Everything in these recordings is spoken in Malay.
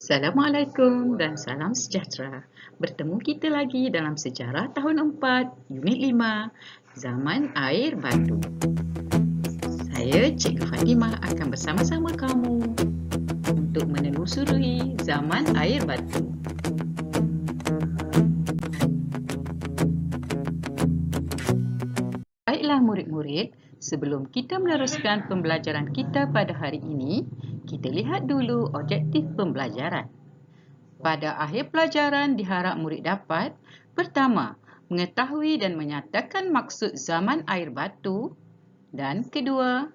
Assalamualaikum dan salam sejahtera. Bertemu kita lagi dalam Sejarah Tahun 4, Unit 5, Zaman Air Batu. Saya, Cikgu Fatimah, akan bersama-sama kamu untuk menelusuri zaman air batu. Baiklah murid-murid, sebelum kita meneruskan pembelajaran kita pada hari ini, kita lihat dulu objektif pembelajaran. Pada akhir pelajaran diharap murid dapat: pertama, mengetahui dan menyatakan maksud zaman air batu, dan kedua,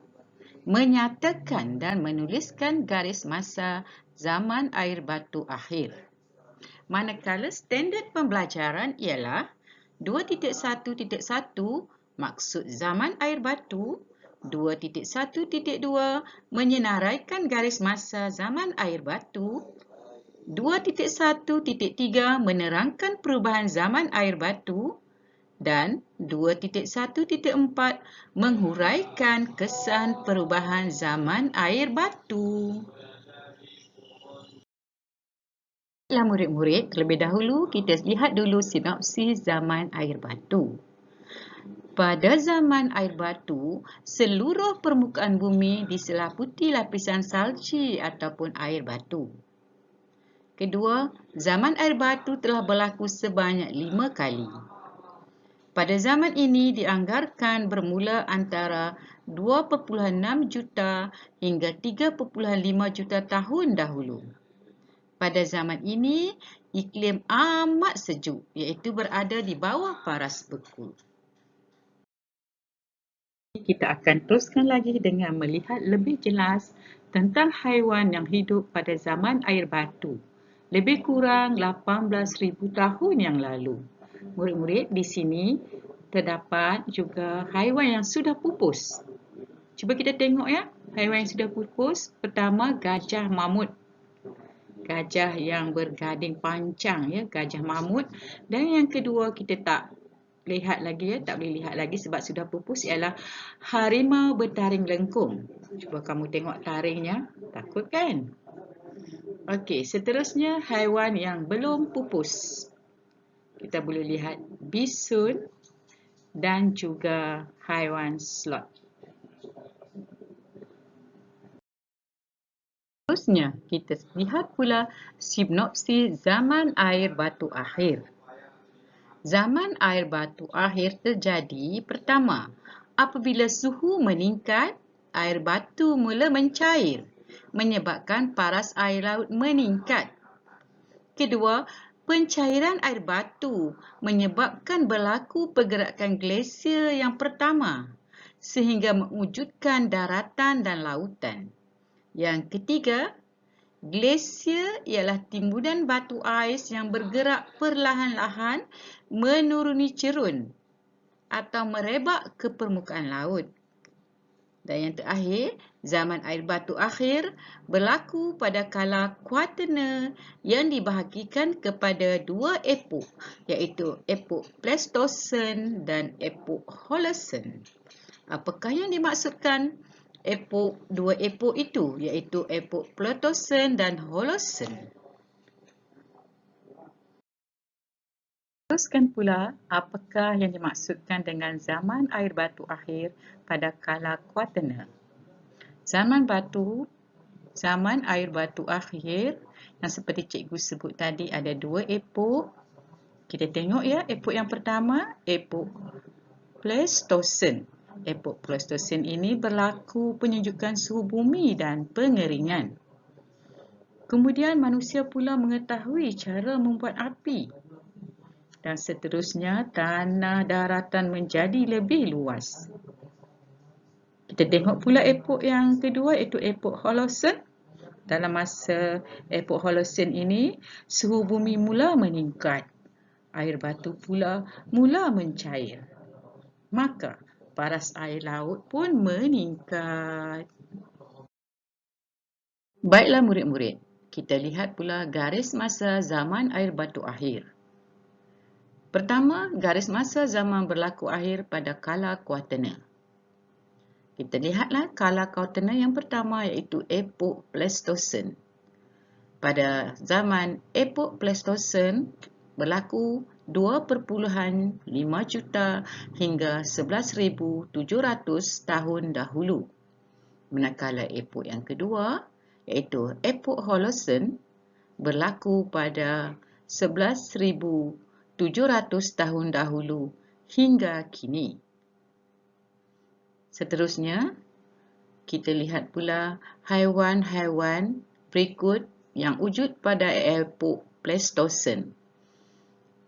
menyatakan dan menuliskan garis masa zaman air batu akhir. Manakala standard pembelajaran ialah 2.1.1 maksud zaman air batu, 2.1.2 menyenaraikan garis masa zaman air batu, 2.1.3 menerangkan perubahan zaman air batu, dan 2.1.4 menghuraikan kesan perubahan zaman air batu. Baiklah murid-murid, terlebih dahulu kita lihat dulu sinopsis zaman air batu. Pada zaman air batu, seluruh permukaan bumi diseliputi lapisan salji ataupun air batu. Kedua, zaman air batu telah berlaku sebanyak 5 kali. Pada zaman ini dianggarkan bermula antara 2.6 juta hingga 3.5 juta tahun dahulu. Pada zaman ini, iklim amat sejuk, iaitu berada di bawah paras beku. Kita akan teruskan lagi dengan melihat lebih jelas tentang haiwan yang hidup pada zaman air batu, lebih kurang 18,000 tahun yang lalu. Murid-murid, di sini terdapat juga haiwan yang sudah pupus. Cuba kita tengok ya, haiwan yang sudah pupus. Pertama, gajah mamut. Gajah yang bergading panjang ya, gajah mamut. Dan yang kedua kita tak boleh lihat lagi sebab sudah pupus, ialah harimau bertaring lengkung. Cuba kamu tengok taringnya, takut kan? Okey, seterusnya haiwan yang belum pupus. Kita boleh lihat bisun dan juga haiwan sloth. Seterusnya, kita lihat pula sinopsis zaman air batu akhir. Zaman air batu akhir terjadi pertama, apabila suhu meningkat, air batu mula mencair, menyebabkan paras air laut meningkat. Kedua, pencairan air batu menyebabkan berlaku pergerakan glasier yang pertama, sehingga mewujudkan daratan dan lautan. Yang ketiga, glasier ialah timbunan batu ais yang bergerak perlahan-lahan menuruni cerun atau merebak ke permukaan laut. Dan yang terakhir, zaman air batu akhir berlaku pada kala Quaternary yang dibahagikan kepada dua epok, iaitu epok Pleistocene dan epok Holocene. Apakah yang dimaksudkan dua epok itu, iaitu epok Pleistocene dan Holocene? Teruskan pula apakah yang dimaksudkan dengan zaman air batu akhir pada kala Quaternary. Zaman air batu akhir yang seperti cikgu sebut tadi ada dua epok. Kita tengok ya, epok yang pertama, epok Pleistocene. Epok Pleistocene ini berlaku penyejukan suhu bumi dan pengeringan. Kemudian manusia pula mengetahui cara membuat api. Dan seterusnya, tanah daratan menjadi lebih luas. Kita tengok pula epok yang kedua, iaitu epok Holocene. Dalam masa epok Holocene ini, suhu bumi mula meningkat. Air batu pula mula mencair. Maka, paras air laut pun meningkat. Baiklah murid-murid, kita lihat pula garis masa zaman air batu akhir. Pertama, garis masa zaman berlaku akhir pada kala Quaternary. Kita lihatlah kala Quaternary yang pertama, iaitu epok Pleistocene. Pada zaman epok Pleistosen berlaku 2,5 juta hingga 11,700 tahun dahulu. Manakala epok yang kedua, iaitu epok Holosen, berlaku pada 11,700 tahun dahulu hingga kini. Seterusnya, kita lihat pula haiwan-haiwan berikut yang wujud pada epok Pleistosen.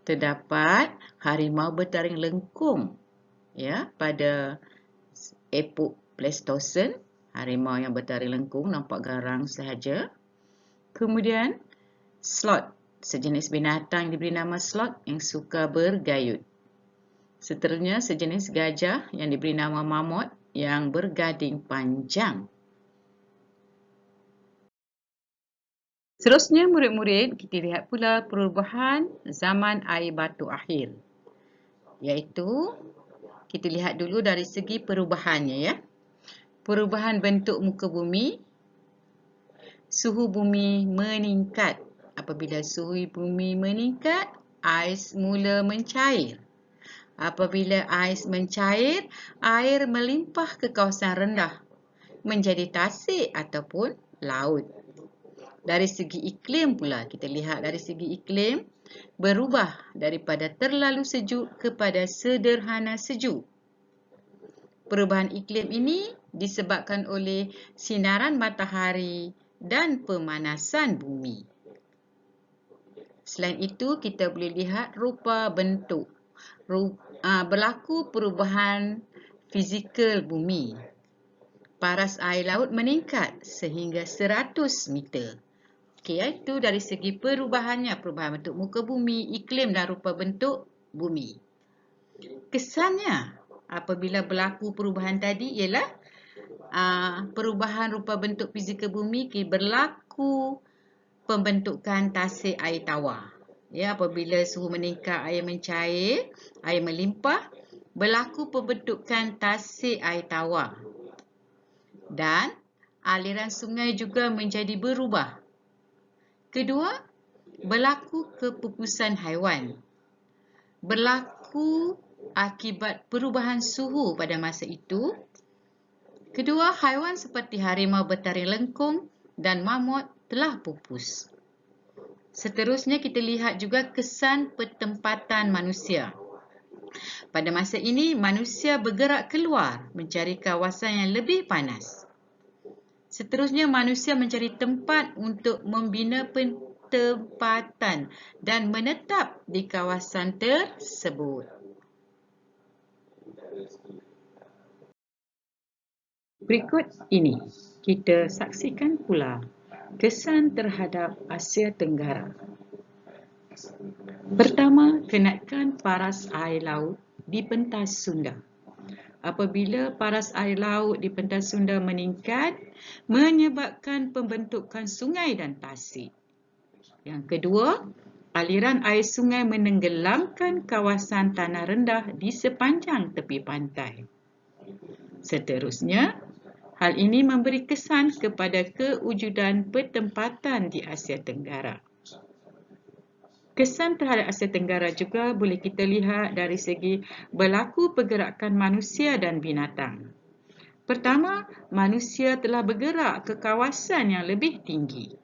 Terdapat harimau bertaring lengkung pada epok Pleistosen. Harimau yang bertaring lengkung nampak garang sahaja. Kemudian sloth, sejenis binatang yang diberi nama sloth yang suka bergayut. Seterusnya sejenis gajah yang diberi nama mamut yang bergading panjang. Seterusnya murid-murid, kita lihat pula perubahan zaman air batu akhir. Iaitu, kita lihat dulu dari segi perubahannya ya. Perubahan bentuk muka bumi, suhu bumi meningkat. Apabila suhu bumi meningkat, ais mula mencair. Apabila ais mencair, air melimpah ke kawasan rendah, menjadi tasik ataupun laut. Dari segi iklim pula, kita lihat dari segi iklim, berubah daripada terlalu sejuk kepada sederhana sejuk. Perubahan iklim ini disebabkan oleh sinaran matahari dan pemanasan bumi. Selain itu, kita boleh lihat rupa bentuk. Berlaku perubahan fizikal bumi. Paras air laut meningkat sehingga 100 meter. Itu dari segi perubahannya, perubahan bentuk muka bumi, iklim dan rupa bentuk bumi. Kesannya apabila berlaku perubahan tadi ialah perubahan rupa bentuk fizikal bumi, berlaku pembentukan tasik air tawar. Apabila suhu meningkat, air mencair, air melimpah, berlaku pembentukan tasik air tawar. Dan aliran sungai juga menjadi berubah. Kedua, berlaku kepupusan haiwan. Berlaku akibat perubahan suhu pada masa itu. Kedua, haiwan seperti harimau bertaring lengkung dan mamut telah pupus. Seterusnya kita lihat juga kesan pertempatan manusia. Pada masa ini, manusia bergerak keluar mencari kawasan yang lebih panas. Seterusnya, manusia mencari tempat untuk membina pertempatan dan menetap di kawasan tersebut. Berikut ini, kita saksikan pula kesan terhadap Asia Tenggara. Pertama, kenaikan paras air laut di pentas Sunda. Apabila paras air laut di pentas Sunda meningkat, menyebabkan pembentukan sungai dan tasik. Yang kedua, aliran air sungai menenggelamkan kawasan tanah rendah di sepanjang tepi pantai. Seterusnya, hal ini memberi kesan kepada kewujudan pertempatan di Asia Tenggara. Kesan terhadap Asia Tenggara juga boleh kita lihat dari segi berlaku pergerakan manusia dan binatang. Pertama, manusia telah bergerak ke kawasan yang lebih tinggi.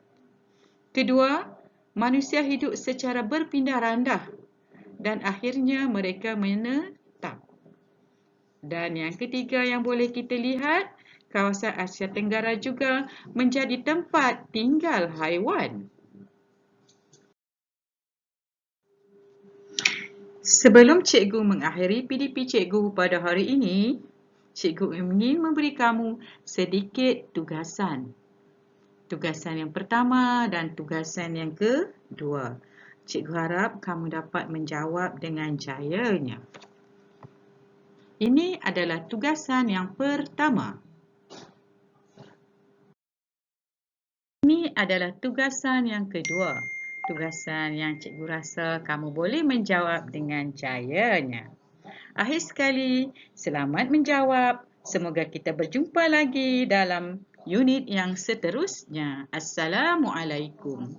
Kedua, manusia hidup secara berpindah randah dan akhirnya mereka menetap. Dan yang ketiga yang boleh kita lihat, kawasan Asia Tenggara juga menjadi tempat tinggal haiwan. Sebelum cikgu mengakhiri PDP cikgu pada hari ini, cikgu ingin memberi kamu sedikit tugasan. Tugasan yang pertama dan tugasan yang kedua. Cikgu harap kamu dapat menjawab dengan jayanya. Ini adalah tugasan yang pertama. Ini adalah tugasan yang kedua. Tugasan yang cikgu rasa kamu boleh menjawab dengan jayanya. Akhir sekali, selamat menjawab. Semoga kita berjumpa lagi dalam unit yang seterusnya. Assalamualaikum.